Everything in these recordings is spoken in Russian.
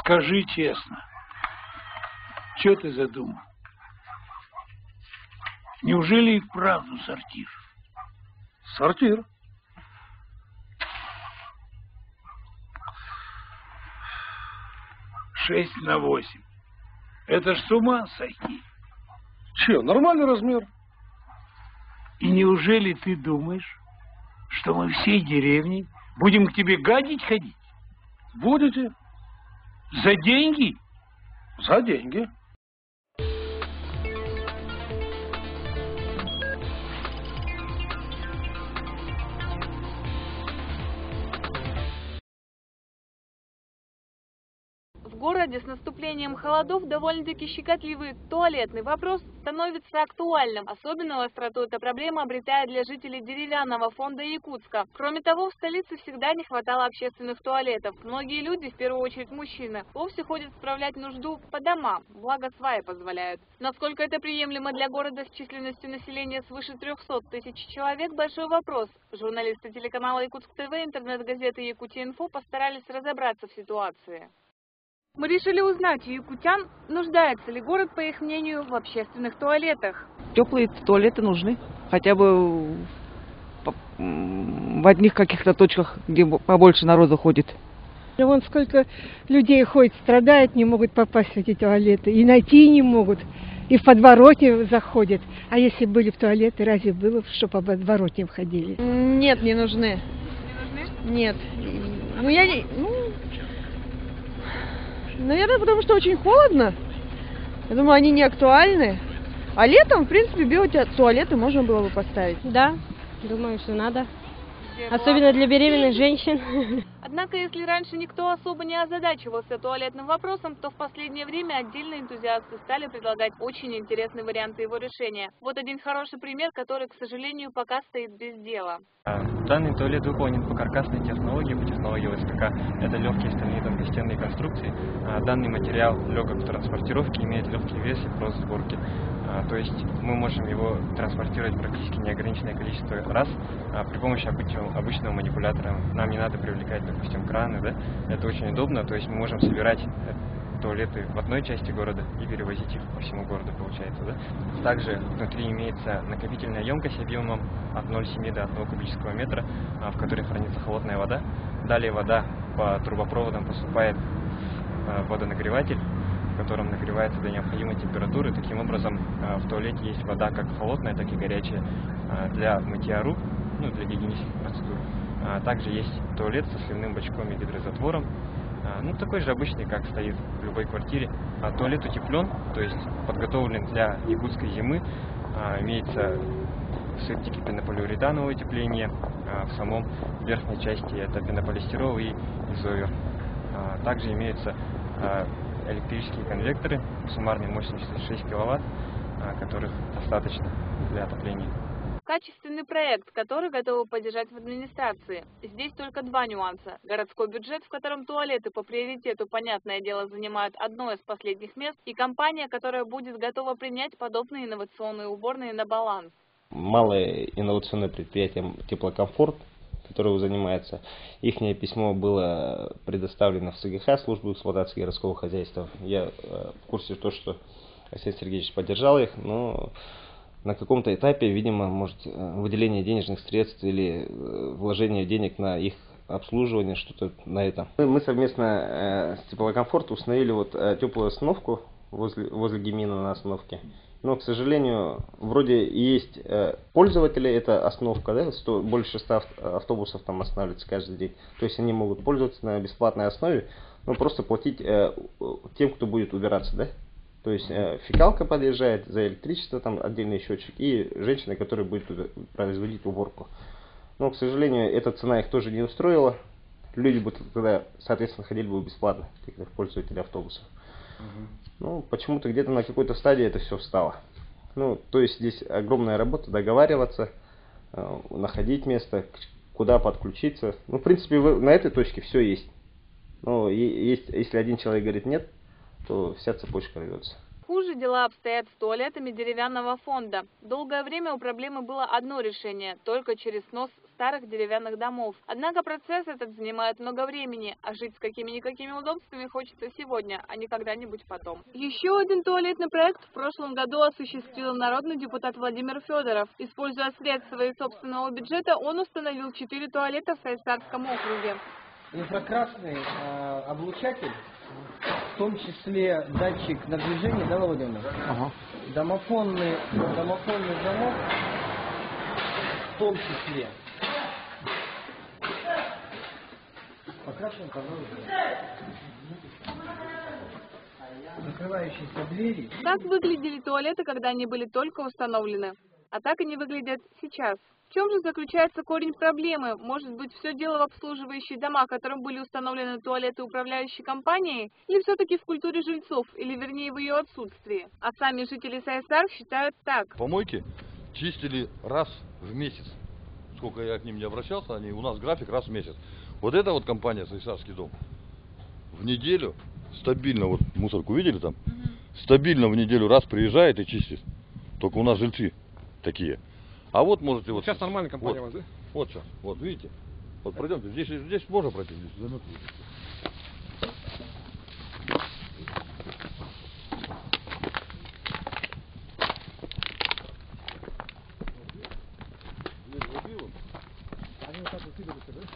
Скажи честно, что ты задумал? Неужели и вправду сортир? Сортир. Шесть на 8. Это ж с ума сойти. Че, нормальный размер. И неужели ты думаешь, что мы всей деревней будем к тебе гадить ходить? Будете. За деньги? За деньги. В городе с наступлением холодов довольно-таки щекотливый туалетный вопрос становится актуальным. Особенную остроту эта проблема обретает для жителей деревянного фонда Якутска. Кроме того, в столице всегда не хватало общественных туалетов. Многие люди, в первую очередь мужчины, вовсе ходят справлять нужду по домам, благо сваи позволяют. Насколько это приемлемо для города с численностью населения свыше 300 тысяч человек – большой вопрос. Журналисты телеканала Якутск ТВ, интернет-газеты Якутия-Инфо постарались разобраться в ситуации. Мы решили узнать у якутян, нуждается ли город, по их мнению, в общественных туалетах. Теплые туалеты нужны, хотя бы в одних каких-то точках, где побольше народу ходит. Вон сколько людей ходит, страдают, не могут попасть в эти туалеты, и найти не могут, и в подворотне заходят. А если были в туалеты, разве было, что по подворотням ходили? Нет, не нужны. Не нужны? Нет. Наверное, потому что очень холодно. Я думаю, они не актуальны. А летом, в принципе, биотуалеты можно было бы поставить. Да, думаю, что надо. Особенно для беременных женщин. Однако, если раньше никто особо не озадачивался туалетным вопросом, то в последнее время отдельные энтузиасты стали предлагать очень интересные варианты его решения. Вот один хороший пример, который, к сожалению, пока стоит без дела. Данный туалет выполнен по каркасной технологии, по технологии ВСКК. Это легкие стальные тонкостенные конструкции. Данный материал легок в транспортировке, имеет легкий вес и прост сборки. То есть мы можем его транспортировать практически неограниченное количество раз при помощи обычного манипулятора. Нам не надо привлекать, допустим, краны, да? Это очень удобно, то есть мы можем собирать туалеты в одной части города и перевозить их по всему городу, получается, да? Также внутри имеется накопительная емкость объемом от 0,7 до 1 кубического метра, в которой хранится холодная вода. Далее вода по трубопроводам поступает в водонагреватель, в котором нагревается до необходимой температуры. Таким образом, в туалете есть вода как холодная, так и горячая для мытья рук, для гигиенических процедур. Также есть туалет со сливным бачком и гидрозатвором, такой же обычный, как стоит в любой квартире. Туалет утеплен, то есть подготовлен для якутской зимы. Имеется септики пенополиуретанового утепления, в самом верхней части это пенополистирол и изовер. Также имеются электрические конвекторы суммарной мощностью 6 киловатт, которых достаточно для отопления. Качественный проект, который готовы поддержать в администрации. Здесь только два нюанса. Городской бюджет, в котором туалеты по приоритету, понятное дело, занимают одно из последних мест, и компания, которая будет готова принять подобные инновационные уборные на баланс. Малое инновационное предприятие «Теплокомфорт», которое занимается, их письмо было предоставлено в СГХ, службу эксплуатации городского хозяйства. Я в курсе того, что Алексей Сергеевич поддержал их, но на каком-то этапе, видимо, может, выделение денежных средств или вложение денег на их обслуживание, что-то на это. Мы совместно с Теплокомфорт установили теплую остановку возле ГИМИНа на остановке. Но, к сожалению, вроде и есть пользователи, это остановка, да, больше 100 автобусов там останавливается каждый день. То есть они могут пользоваться на бесплатной основе, но просто платить тем, кто будет убираться, да. То есть фекалка подъезжает, за электричество там отдельный счетчик, и женщина, которая будет производить уборку. Но, к сожалению, эта цена их тоже не устроила. Люди бы тогда, соответственно, ходили бы бесплатно, как пользователи автобусов. Почему-то где-то на какой-то стадии это все встало. То есть здесь огромная работа, договариваться, находить место, куда подключиться. В принципе, на этой точке все есть. Но если один человек говорит нет, то вся цепочка рвется. Хуже дела обстоят с туалетами деревянного фонда. Долгое время у проблемы было одно решение – только через снос старых деревянных домов. Однако процесс этот занимает много времени, а жить с какими-никакими удобствами хочется сегодня, а не когда-нибудь потом. Еще один туалетный проект в прошлом году осуществил народный депутат Владимир Федоров. Используя средства из собственного бюджета, он установил 4 туалета в Сайсарском округе. Инфракрасный облучатель, в том числе датчик на движение, да, Володя? Ага. Домофонный замок, в том числе. Покрашен, пожалуйста. Закрывающиеся двери. Как выглядели туалеты, когда они были только установлены? А так они выглядят сейчас. В чем же заключается корень проблемы? Может быть, все дело в обслуживающих домах, которым были установлены туалеты управляющей компанией? Или все-таки в культуре жильцов, или вернее в ее отсутствии? А сами жители Сайсар считают так. Помойки чистили раз в месяц. Сколько я к ним не обращался, у нас график раз в месяц. Вот эта вот компания Сайсарский дом в неделю стабильно, вот мусорку видели там? Стабильно в неделю раз приезжает и чистит. Только у нас жильцы такие. А вот можете вот... Сейчас нормальная компания вот, у вас, да? Вот сейчас, вот видите. Вот пройдемте, здесь можно пройти, здесь заметно.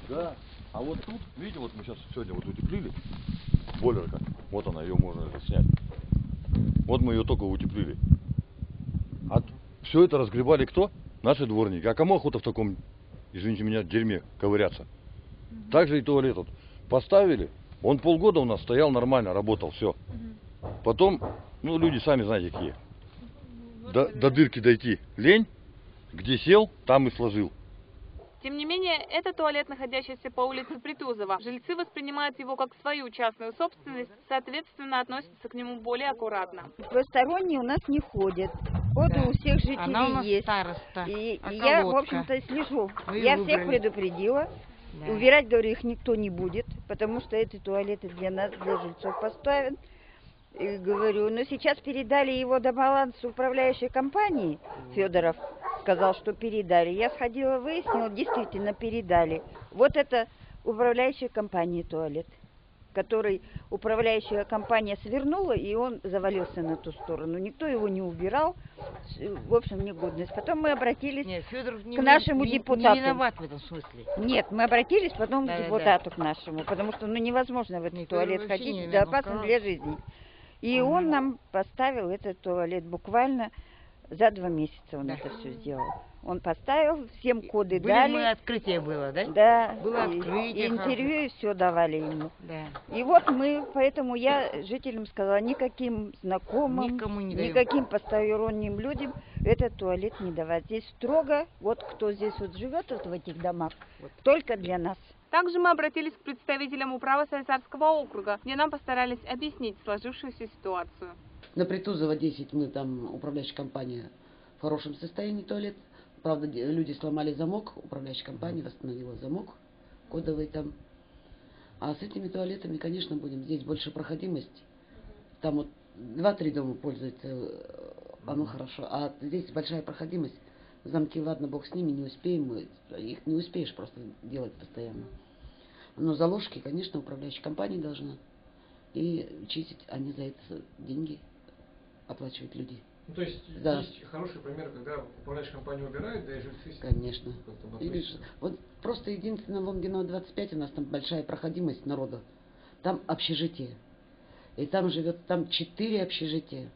Да. А вот тут, видите, вот мы сейчас сегодня вот утеплили бойлерка. Вот она, ее можно снять. Вот мы ее только утеплили. А все это разгребали кто? Наши дворники. А кому охота в таком, извините меня, дерьме ковыряться? Также и туалет вот поставили. Он полгода у нас стоял нормально, работал, все. Потом, ну люди сами знаете какие. До дырки дойти лень. Где сел, там и сложил. Тем не менее, это туалет, находящийся по улице Притузова. Жильцы воспринимают его как свою частную собственность, соответственно, относятся к нему более аккуратно. Посторонние у нас не ходят. Коды у всех жителей Она у нас есть. Староста, и я, в общем-то, слежу. Я всех предупредила. Да. Убирать, говорю, их никто не будет, потому что эти туалеты для нас, для жильцов поставят. И говорю, но сейчас передали его до баланса управляющей компании. Федоров сказал, что передали. Я сходила, выяснила, действительно передали. Вот это управляющая компания туалет, который управляющая компания свернула, и он завалился на ту сторону. Никто его не убирал. В общем, негодность. Потом мы обратились к нашему депутату. Не виноват в этом смысле. Нет, мы обратились потом к депутату к нашему, потому что невозможно в этот туалет ходить, это опасно для жизни. И он нам поставил этот туалет буквально за 2 месяца он это все сделал. Он поставил, всем коды дали. Открытие было, да? Да. Было открытие. И интервью, и все давали ему. Да. И вот мы, поэтому я жителям сказала, никаким знакомым, никаким посторонним людям этот туалет не давать. Здесь строго, вот кто здесь вот живет вот в этих домах, только для нас. Также мы обратились к представителям управы Сайсарского округа, где нам постарались объяснить сложившуюся ситуацию. На Притузова 10 мы там, управляющая компания, в хорошем состоянии туалет. Правда, люди сломали замок, управляющая компания восстановила замок кодовый там. А с этими туалетами, конечно, будем. Здесь больше проходимость. Там вот 2-3 дома пользуются, оно хорошо. А здесь большая проходимость. Замки, ладно, бог с ними, не успеем. Их не успеешь просто делать постоянно. Но заложки, конечно, управляющая компания должна. И чистить, они за это деньги оплачивают люди. Ну, то есть есть хороший пример, когда управляющая компания убирает, да и жильцы... Конечно. Вот просто единственное, Лонгинова 25, у нас там большая проходимость народа. Там общежитие. И там живет, там 4 общежития.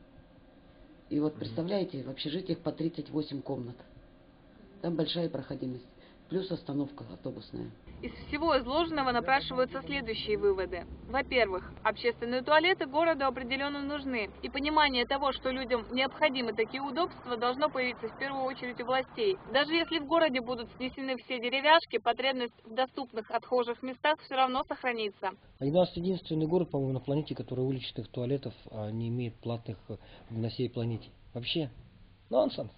И вот представляете, в общежитиях по 38 комнат. Там большая проходимость. Плюс остановка автобусная. Из всего изложенного напрашиваются следующие выводы. Во-первых, общественные туалеты городу определенно нужны. И понимание того, что людям необходимы такие удобства, должно появиться в первую очередь у властей. Даже если в городе будут снесены все деревяшки, потребность в доступных отхожих местах все равно сохранится. У нас единственный город, по-моему, на планете, который уличных туалетов не имеет платных на всей планете. Вообще нонсенс.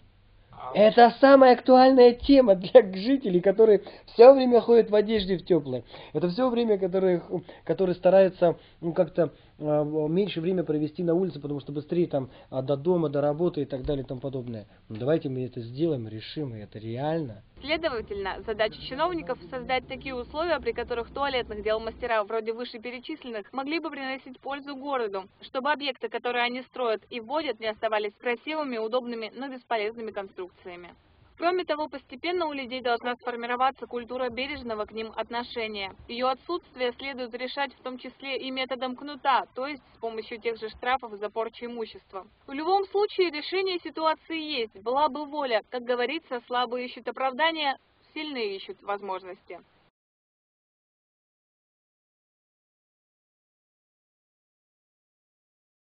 Это самая актуальная тема для жителей, которые все время ходят в одежде в теплой. Это все время, которые стараются как-то меньше время провести на улице, потому что быстрее там до дома, до работы и так далее и тому подобное. Ну, давайте мы это сделаем, решим, и это реально. Следовательно, задача чиновников создать такие условия, при которых туалетных дел мастера вроде вышеперечисленных могли бы приносить пользу городу, чтобы объекты, которые они строят и вводят, не оставались красивыми, удобными, но бесполезными конструкциями. Кроме того, постепенно у людей должна сформироваться культура бережного к ним отношения. Ее отсутствие следует решать в том числе и методом кнута, то есть с помощью тех же штрафов за порчу имущества. В любом случае решение ситуации есть, была бы воля. Как говорится, слабые ищут оправдания, сильные ищут возможности.